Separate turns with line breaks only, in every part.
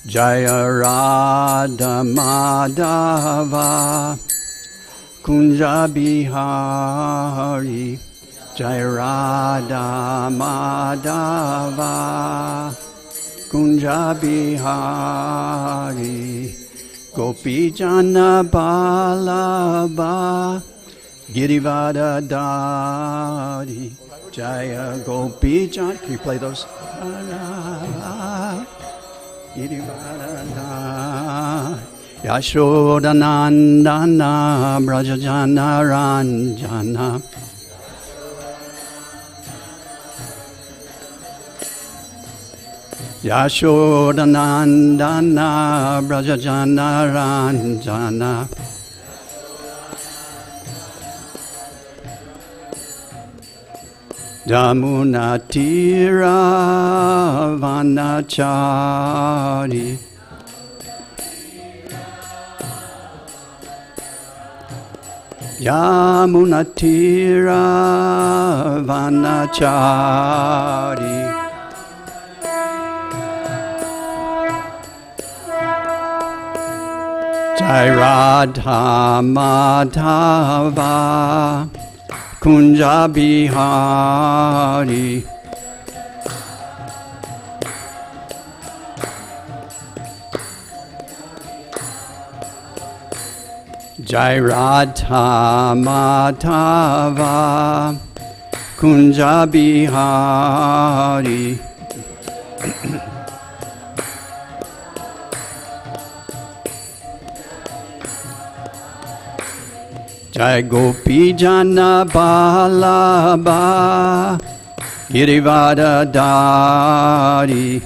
Jaya Radha Madhava Kunja Bihari Jaya Radha Madhava Kunja Bihari Gopi Jana Balaba Girivada Dari Jaya Gopi Jana. Can you play those? Girivada Yashoda Nandana Brajajana Ranjana Yashoda Nandana Brajajana Ranjana Jamuna Tira Vanachari Yamuna Tira Vanachari Jai Radha Madhava Kunja Bihari Jai Radha Madhava Kunja Bihari Jai Gopi Jana Balaba Girivada Dari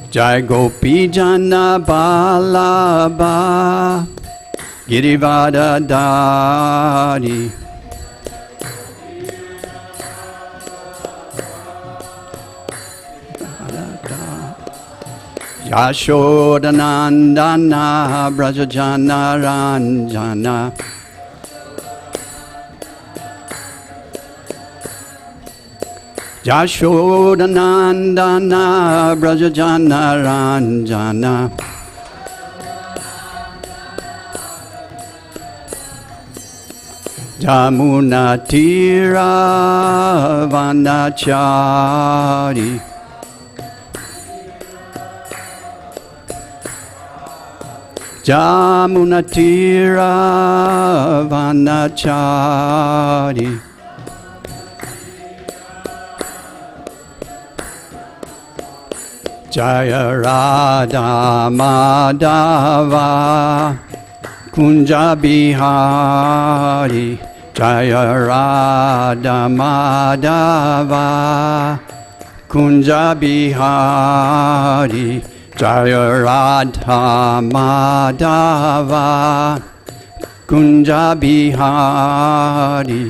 Jai Gopi Jana Balaba Girivada Dari Yashoda Nandana Brajajana Ranjana Yashoda Nandana Brajajana Ranjana Jamuna Tira Vanachari Jamuna Tira Vanachari Jaya Radha Madhava Kunja Bihari Jaya Radha Madhava Kunja Bihari Jaya Radha Madhava Kunja Bihari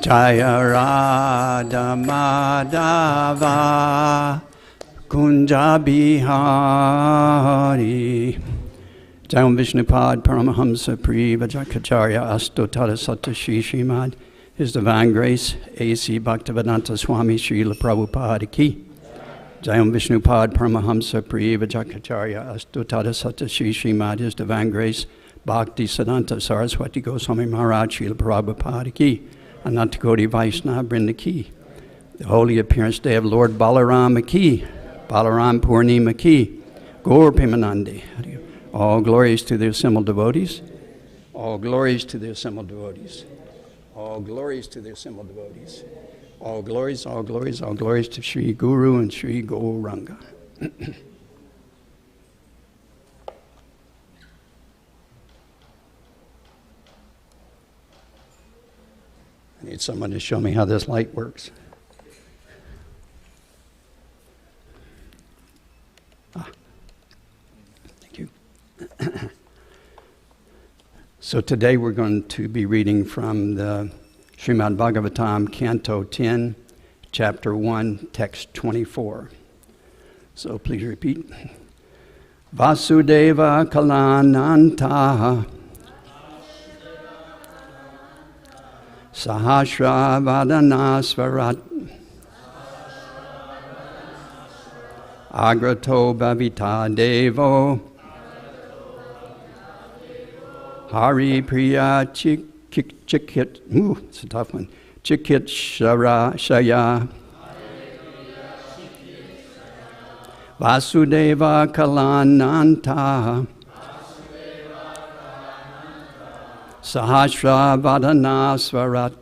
Jaya Radha Madhava Kunja Bihari Jayam Vishnupad Paramahamsa Pri Vajakacharya Astotara Sata Shri Srimad His Divine Grace A.C. Bhaktivedanta Swami Srila Prabhupada Ki Jayam Vishnupad Paramahamsa Pri Vajakacharya Astotara Sata Shri Srimad His Divine Grace Bhakti Siddhanta Saraswati Goswami Maharaj Srila Prabhupada Ki Anantakoti Vaishnava Vrinda Ki The Holy Appearance Day of Lord Balarama Ki Balaram Purnima Ki Gaur Pimanande All glories to the assembled devotees. All glories to the assembled devotees. All glories to the assembled devotees. All glories, all glories, all glories to Sri Guru and Sri Gauranga. I need someone to show me how this light works. Thank you. So today we're going to be reading from the Srimad Bhagavatam, Canto 10, Chapter 1, Text 24. So please repeat. Vasudeva Kalananta Sahasra Vadana Svarat Agrato Bhavita Devo Hari Priya Chikit, it's a tough one. Chikit Shaya Vasudeva Kalananta Sahasra Vadana Svarat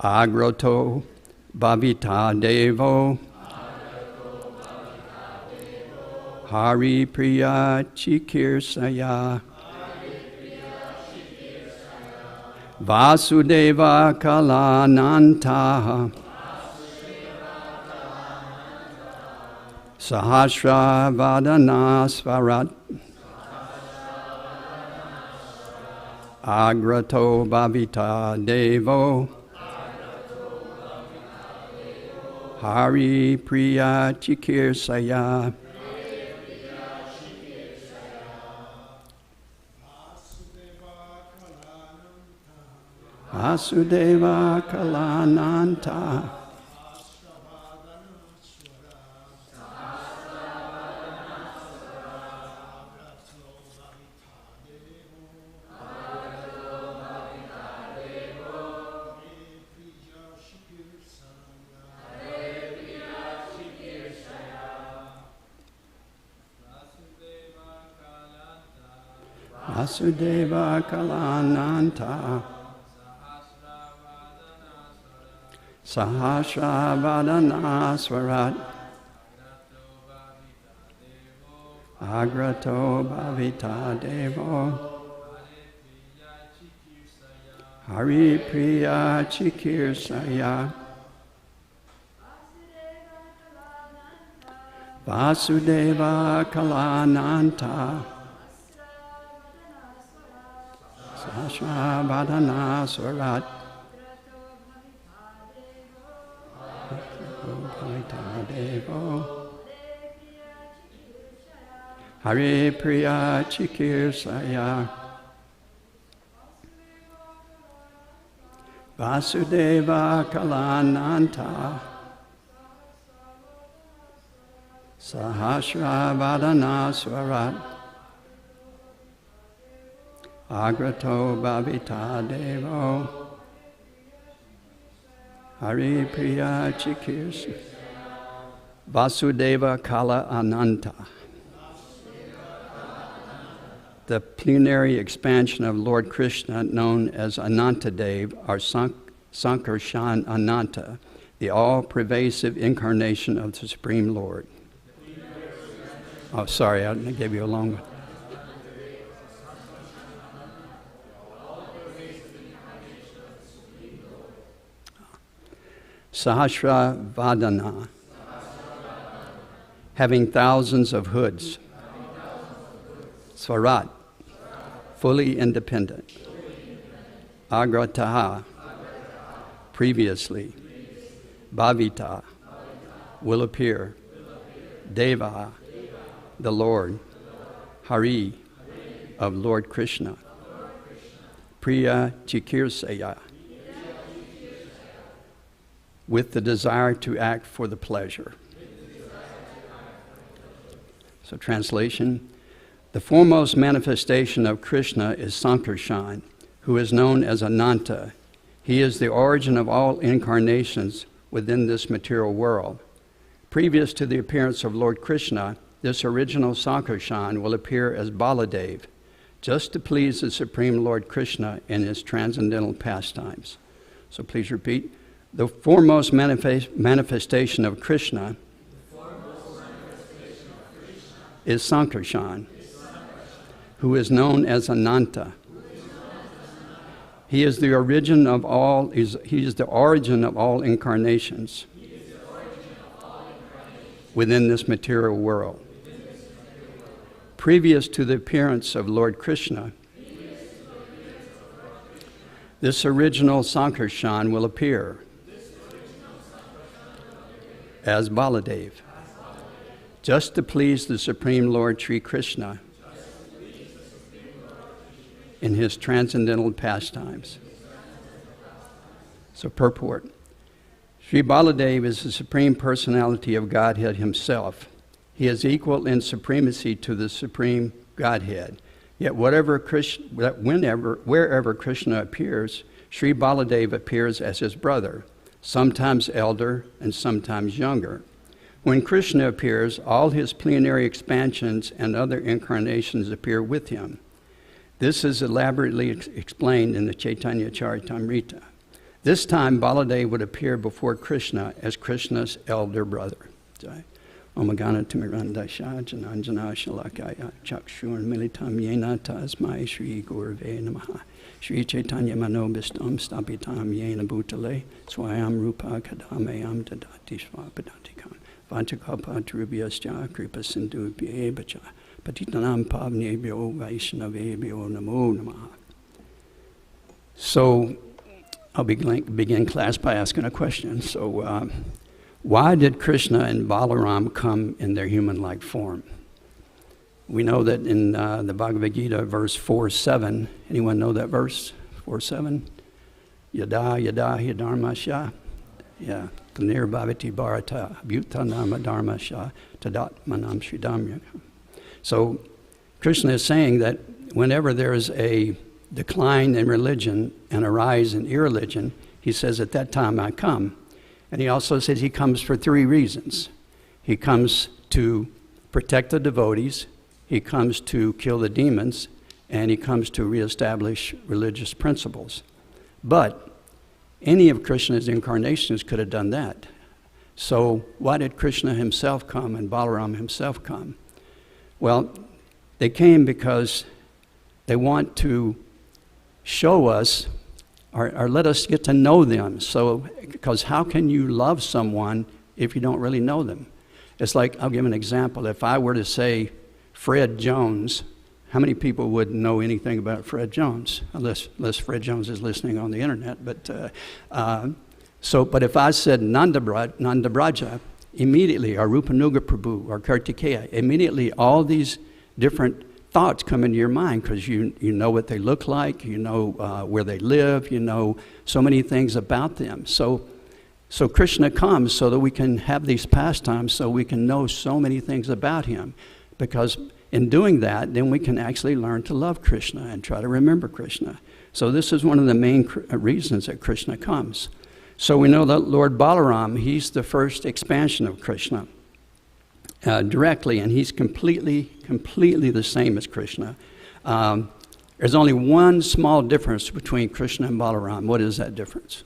Agrato Bhavita Devo Hari Priya Chikirsaya Vasudeva Kalananta Sahasra Vadana Svarat Agrato Bhavita Devo Hari Priya Chikirsaya Vasudeva Kalananta Vasudeva Kalananta Sahasra Vadana Swarat Agrato Bhavita Devo Hari Priya Chikirsaya Vasudeva Kalananta Sahasra Vadana Swarat Devo Hare Priya Chikirsaya Vasudeva Kalananta Sahasra Vadana Swarat Agrato Bhavita Devo Hari Priya Chikirsaya Vasudeva Kala Ananta. The plenary expansion of Lord Krishna, known as Anantadev, or Sankarshan Ananta, the all-pervasive incarnation of the Supreme Lord. Oh, sorry, I gave you a long one. Sahasra Vadana, having thousands of hoods. Swarat, fully independent. Agrataha, previously. Bhavita, will appear. Deva, the Lord. Hari, of Lord Krishna. Priya Chikirsaya, with the desire to act for the pleasure. So translation, the foremost manifestation of Krishna is Sankarshan, who is known as Ananta. He is the origin of all incarnations within this material world. Previous to the appearance of Lord Krishna, this original Sankarshan will appear as Baladev, just to please the Supreme Lord Krishna in his transcendental pastimes. So please repeat. The foremost manifestation of Krishna is Sankarshan, who is known as Ananta. He is the origin of all. He is the origin of all incarnations within this material world. Previous to the appearance of Lord Krishna, this original Sankarshan will appear as Baladev, just to please the Supreme Lord Sri Krishna in his transcendental pastimes. So purport. Sri Baladev is the Supreme Personality of Godhead himself. He is equal in supremacy to the Supreme Godhead. Yet wherever Krishna appears, Sri Baladev appears as his brother, sometimes elder and sometimes younger. When Krishna appears, all his plenary expansions and other incarnations appear with him. This is elaborately explained in the Chaitanya Charitamrita. This time, Baladev would appear before Krishna as Krishna's elder brother. Omagana Timiranda Jananjana Shalakaya Chakshur Militam Yena Tasmai Shri Gurve Namaha Shri Chaitanya Manobistam Stapitam Yena Bhutale Swayam Rupa Kadamayam Dadati Swapadantikam Vanchakapa Trubhyascha Kripa Sindhu Bhyebacha Patitanam Pavnebhyo Vaishnavebhyo Namo Namaha. So, I'll begin class by asking a question. So, why did Krishna and Balaram come in their human-like form? We know that in the Bhagavad Gita, verse 4:7. Anyone know that verse? 4:7. Yada yada hi dharmasya. Yeah. Tanir bhavati bharata bhuta nama dharmasya tadat manam shridamya. So, Krishna is saying that whenever there is a decline in religion and a rise in irreligion, he says, at that time I come. And he also says he comes for three reasons. He comes to protect the devotees, he comes to kill the demons, and he comes to reestablish religious principles. But any of Krishna's incarnations could have done that. So why did Krishna himself come and Balaram himself come? Well, they came because they want to show us or let us get to know them. So, because how can you love someone if you don't really know them? It's like, I'll give an example. If I were to say Fred Jones, how many people would know anything about Fred Jones? Unless Fred Jones is listening on the internet. But if I said Nandabraja, immediately, or Rupanuga Prabhu, or Kartikeya, immediately all these different thoughts come into your mind because you know what they look like, you know where they live, you know so many things about them. So Krishna comes so that we can have these pastimes, so we can know so many things about him. Because in doing that, then we can actually learn to love Krishna and try to remember Krishna. So this is one of the main reasons that Krishna comes. So we know that Lord Balaram, he's the first expansion of Krishna. Directly, and he's completely the same as Krishna. There's only one small difference between Krishna and Balaram. What is that difference?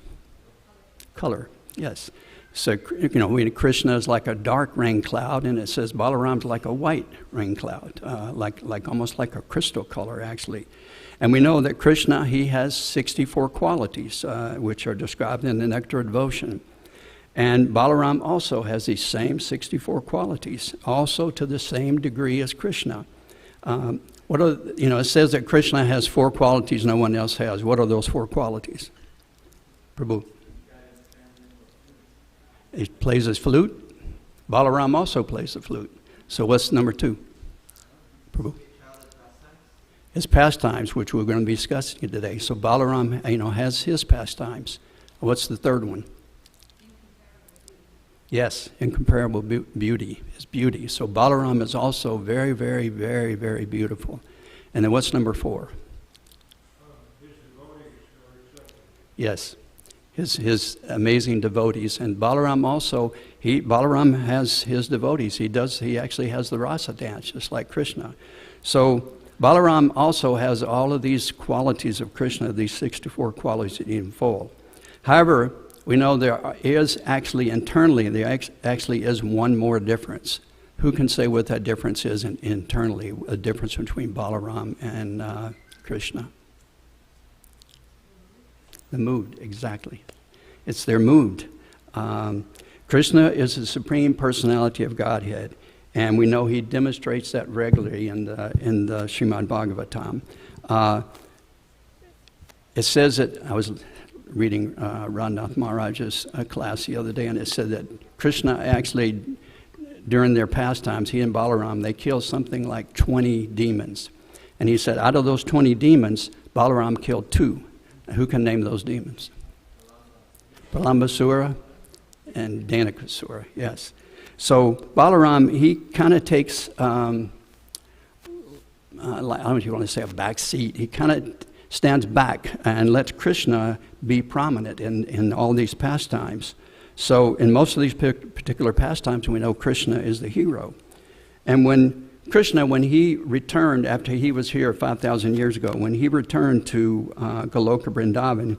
Color, yes. So, when Krishna is like a dark rain cloud, and it says Balaram's like a white rain cloud, like almost like a crystal color, actually. And we know that Krishna, he has 64 qualities, which are described in the Nectar of Devotion. And Balaram also has these same 64 qualities, also to the same degree as Krishna. It says that Krishna has 4 qualities no one else has. What are those 4 qualities? Prabhu. He plays his flute. Balaram also plays the flute. So what's number 2? Prabhu. His pastimes, which we're going to be discussing today. So Balaram, has his pastimes. What's the third one? Yes, incomparable beauty, his beauty. So Balaram is also very, very, very, very beautiful. And then what's number 4? Yes, his amazing devotees. And Balaram also, Balaram has his devotees. He actually has the rasa dance, just like Krishna. So Balaram also has all of these qualities of Krishna, these 64 qualities in full. However, we know there is actually internally, there actually is one more difference. Who can say what that difference is internally, a difference between Balaram and Krishna? The mood, exactly. It's their mood. Krishna is the Supreme Personality of Godhead, and we know he demonstrates that regularly in the Srimad Bhagavatam. It says that, I was reading Radhanath Maharaj's class the other day, and it said that Krishna actually, during their pastimes, he and Balaram, they killed something like 20 demons. And he said, out of those 20 demons, Balaram killed 2. Who can name those demons? Balambasura and Danakasura, yes. So Balaram, he kind of takes, I don't know if you want to say a back seat. He kind of stands back and lets Krishna be prominent in all these pastimes. So in most of these particular pastimes, we know Krishna is the hero. And when Krishna, when he returned after he was here 5,000 years ago, when he returned to Goloka Vrindavan,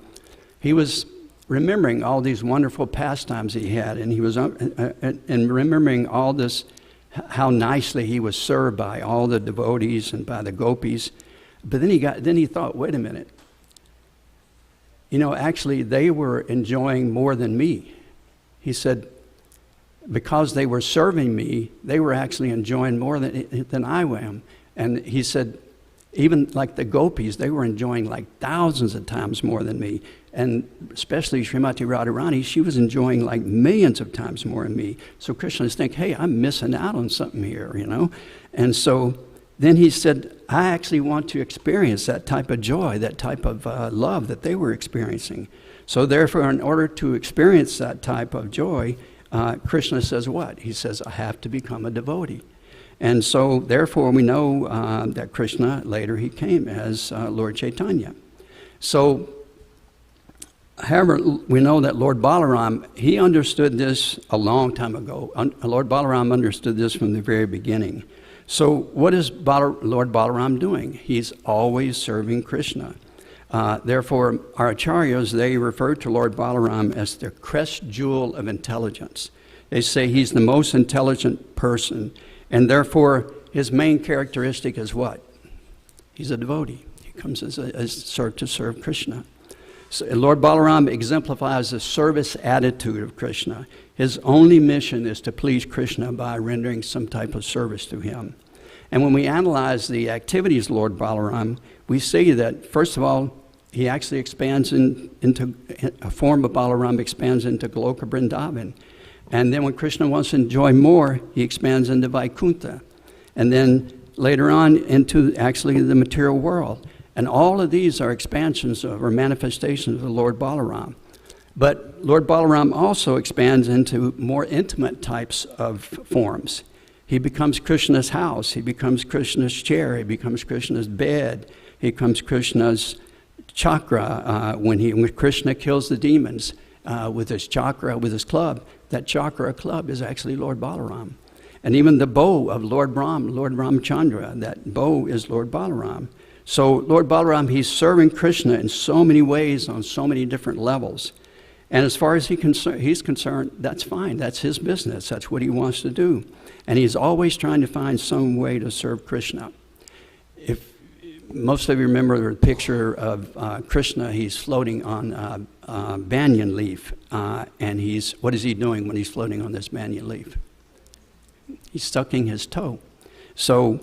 he was remembering all these wonderful pastimes he had, and he was and remembering all this, how nicely he was served by all the devotees and by the gopis. But then he thought, wait a minute, actually they were enjoying more than me. He said, because they were serving me, they were actually enjoying more than I am. And he said, even like the gopis, they were enjoying like thousands of times more than me. And especially Srimati Radharani, she was enjoying like millions of times more than me. So Krishna was thinking, hey, I'm missing out on something here, And so then he said, I actually want to experience that type of joy, that type of love that they were experiencing. So therefore, in order to experience that type of joy, Krishna says what? He says, I have to become a devotee. And so therefore, we know that Krishna, later he came as Lord Chaitanya. So, however, we know that Lord Balaram, he understood this a long time ago. Lord Balaram understood this from the very beginning. So what is Lord Balaram doing? He's always serving Krishna. Therefore, our acharyas, they refer to Lord Balaram as the crest jewel of intelligence. They say he's the most intelligent person, and therefore his main characteristic is what? He's a devotee. He comes as to serve Krishna. So Lord Balaram exemplifies the service attitude of Krishna. His only mission is to please Krishna by rendering some type of service to him. And when we analyze the activities of Lord Balaram, we see that, first of all, he actually expands into a form of Balaram, expands into Goloka Vrindavan. And then when Krishna wants to enjoy more, he expands into Vaikuntha. And then later on into actually the material world. And all of these are expansions or manifestations of the Lord Balaram. But Lord Balaram also expands into more intimate types of forms. He becomes Krishna's house. He becomes Krishna's chair. He becomes Krishna's bed. He becomes Krishna's chakra. When Krishna kills the demons with his chakra, with his club, that chakra club is actually Lord Balaram. And even the bow of Lord Ramchandra, that bow is Lord Balaram. So Lord Balaram, he's serving Krishna in so many ways on so many different levels. And as far as he's concerned, that's fine. That's his business. That's what he wants to do. And he's always trying to find some way to serve Krishna. If most of you remember the picture of Krishna, he's floating on banyan leaf. And what is he doing when he's floating on this banyan leaf? He's sucking his toe. So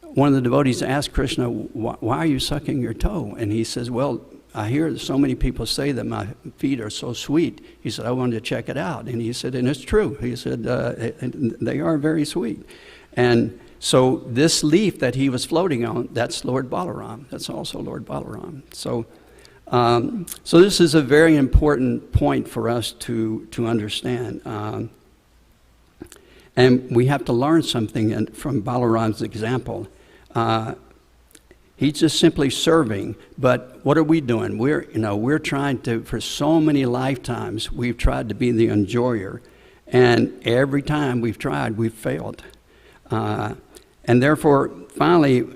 one of the devotees asked Krishna, why are you sucking your toe? And he says, well, I hear so many people say that my feet are so sweet. He said, I wanted to check it out. And he said, and it's true. He said, they are very sweet. And so this leaf that he was floating on, that's Lord Balaram. That's also Lord Balaram. So this is a very important point for us to understand. And we have to learn something from Balaram's example. He's just simply serving, but what are we doing? We're trying to, for so many lifetimes, we've tried to be the enjoyer, and every time we've tried, we've failed. And therefore, finally,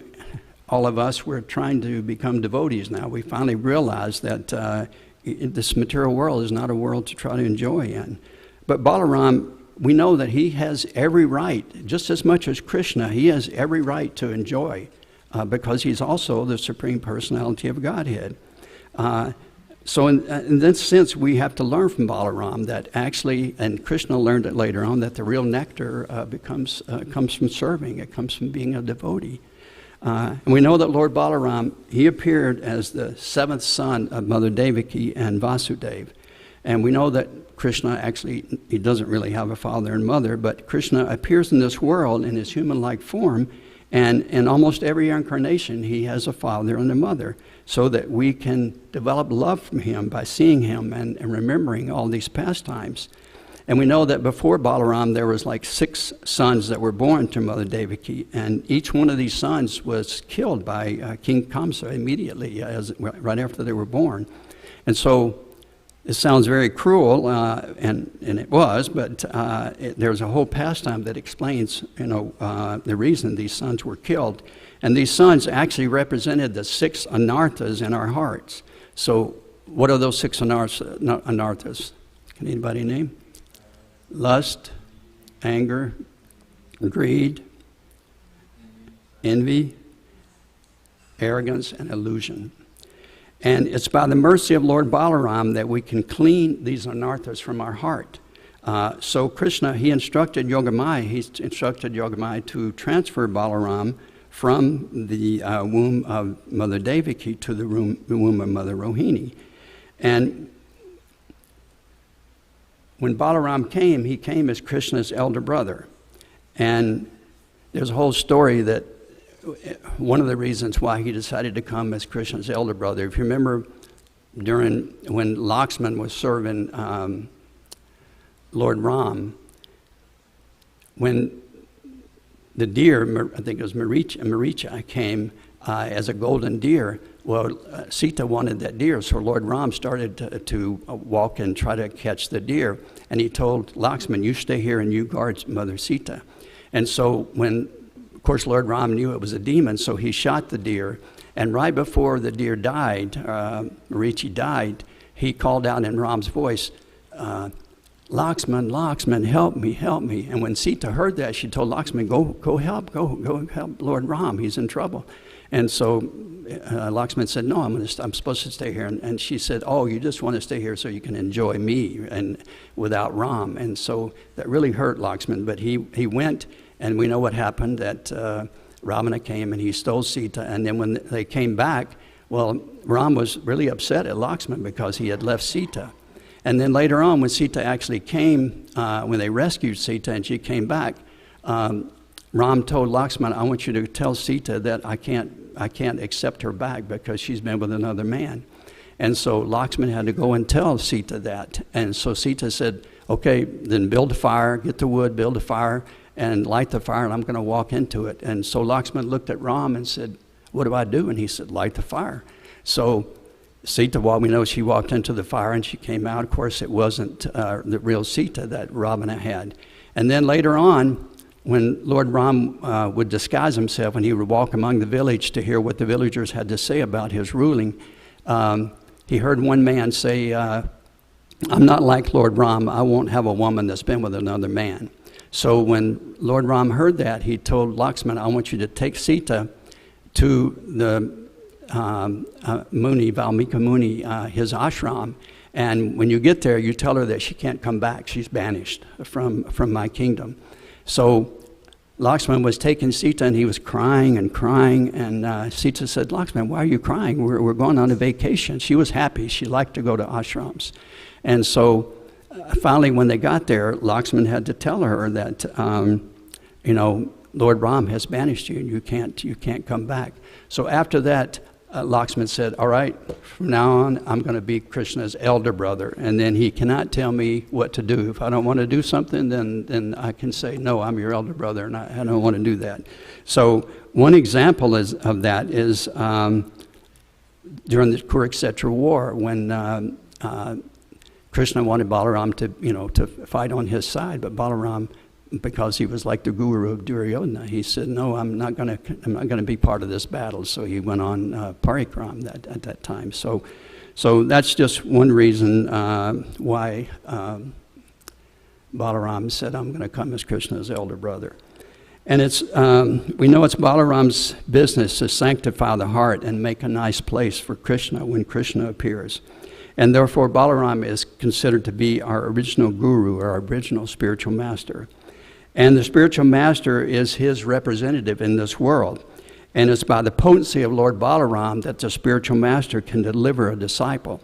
all of us, we're trying to become devotees now. We finally realize that this material world is not a world to try to enjoy in. But Balaram, we know that he has every right, just as much as Krishna, he has every right to enjoy. Because he's also the Supreme Personality of Godhead. So in this sense, we have to learn from Balaram that actually, and Krishna learned it later on, that the real nectar comes from serving. It comes from being a devotee. And we know that Lord Balaram, he appeared as the seventh son of Mother Devaki and Vasudeva. And we know that Krishna actually, he doesn't really have a father and mother, but Krishna appears in this world in his human-like form. And in almost every incarnation, he has a father and a mother, so that we can develop love from him by seeing him and remembering all these pastimes. And we know that before Balaram, there was like 6 sons that were born to Mother Devaki, and each one of these sons was killed by King Kamsa immediately, right after they were born. And so it sounds very cruel, and it was, but there's a whole pastime that explains, the reason these sons were killed. And these sons actually represented the 6 anarthas in our hearts. So what are those 6 anarthas? Can anybody name? Lust, anger, greed, envy, arrogance, and illusion. And it's by the mercy of Lord Balaram that we can clean these anarthas from our heart. So Krishna, he instructed Yogamaya to transfer Balaram from the womb of Mother Devaki to the womb of Mother Rohini. And when Balaram came, he came as Krishna's elder brother. And there's a whole story that one of the reasons why he decided to come as Krishna's elder brother. If you remember, when Lakshman was serving Lord Ram, when the deer, I think it was Maricha, came as a golden deer, well, Sita wanted that deer, so Lord Ram started to walk and try to catch the deer. And he told Lakshman, you stay here and you guard Mother Sita. And so of course, Lord Ram knew it was a demon, so he shot the deer. And right before the deer died, Marichi died, he called out in Ram's voice, Lakshman, Lakshman, help me, help me. And when Sita heard that, she told Lakshman, go help Lord Ram, he's in trouble. And so Lakshman said, no, I'm supposed to stay here. And she said, oh, you just want to stay here so you can enjoy me and without Ram. And so that really hurt Lakshman, but he went. And we know what happened, that Ravana came and he stole Sita. And then when they came back, well, Ram was really upset at Lakshman because he had left Sita. And then later on, when Sita actually came, when they rescued Sita and she came back, Ram told Lakshman, I want you to tell Sita that I can't accept her back because she's been with another man. And so Lakshman had to go and tell Sita that. And so Sita said, okay, then build a fire, get the wood, build a fire, and light the fire, and I'm going to walk into it. And so Lakshman looked at Ram and said, what do I do? And he said, light the fire. So Sita, well, we know she walked into the fire and she came out. Of course, it wasn't the real Sita that Ravana had. And then later on, when Lord Ram would disguise himself and he would walk among the village to hear what the villagers had to say about his ruling, he heard one man say, I'm not like Lord Ram. I won't have a woman that's been with another man. So when Lord Ram heard that, he told Lakshman, I want you to take Sita to the Muni, Valmiki Muni, his ashram. And when you get there, you tell her that she can't come back. She's banished from my kingdom. So Lakshman was taking Sita and he was crying and crying. And Sita said, Lakshman, why are you crying? We're going on a vacation. She was happy. She liked to go to ashrams. And so finally, when they got there, Lakshman had to tell her that, Lord Ram has banished you and you can't come back. So after that, Lakshman said, all right, from now on, I'm going to be Krishna's elder brother. And then he cannot tell me what to do. If I don't want to do something, then I can say, no, I'm your elder brother, and I don't want to do that. So one example of that is during the Kurukshetra war, when Krishna wanted Balaram to fight on his side, but Balaram, because he was like the guru of Duryodhana, he said, no, I'm not going to be part of this battle. So he went on parikram at that time. So that's just one reason why Balaram said, I'm going to come as Krishna's elder brother. And we know it's Balaram's business to sanctify the heart and make a nice place for Krishna when Krishna appears. And therefore, Balaram is considered to be our original guru, or our original spiritual master. And the spiritual master is his representative in this world. And it's by the potency of Lord Balaram that the spiritual master can deliver a disciple.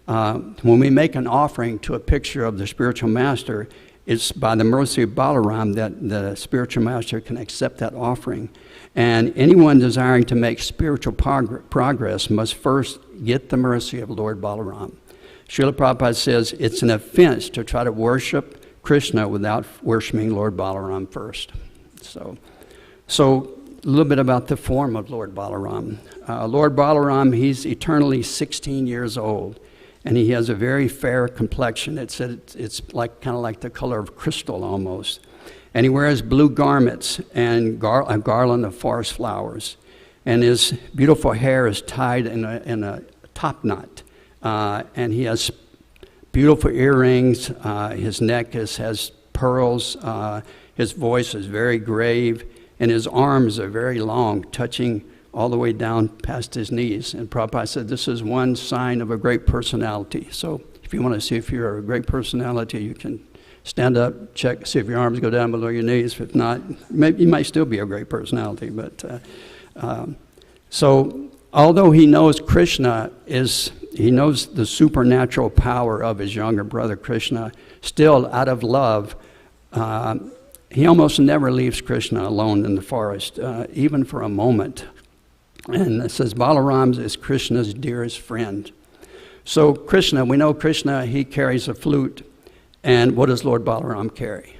When we make an offering to a picture of the spiritual master, it's by the mercy of Balaram that the spiritual master can accept that offering. And anyone desiring to make spiritual progress must first get the mercy of Lord Balaram. Srila Prabhupada says it's an offense to try to worship Krishna without worshiping Lord Balaram first. So a little bit about the form of Lord Balaram. Lord Balaram, he's eternally 16 years old, and he has a very fair complexion. It's like kind of like the color of crystal almost. And he wears blue garments and a garland of forest flowers. And his beautiful hair is tied in a top knot. And he has beautiful earrings. His neck has pearls. His voice is very grave. And his arms are very long, touching all the way down past his knees. And Prabhupada said this is one sign of a great personality. So if you want to see if you're a great personality, you can stand up, check, see if your arms go down below your knees. If not, you might still be a great personality. But so although he knows Krishna he knows the supernatural power of his younger brother Krishna, still out of love, he almost never leaves Krishna alone in the forest, even for a moment. And it says Balaram is Krishna's dearest friend. So Krishna, we know Krishna, he carries a flute. And what does Lord Balaram carry?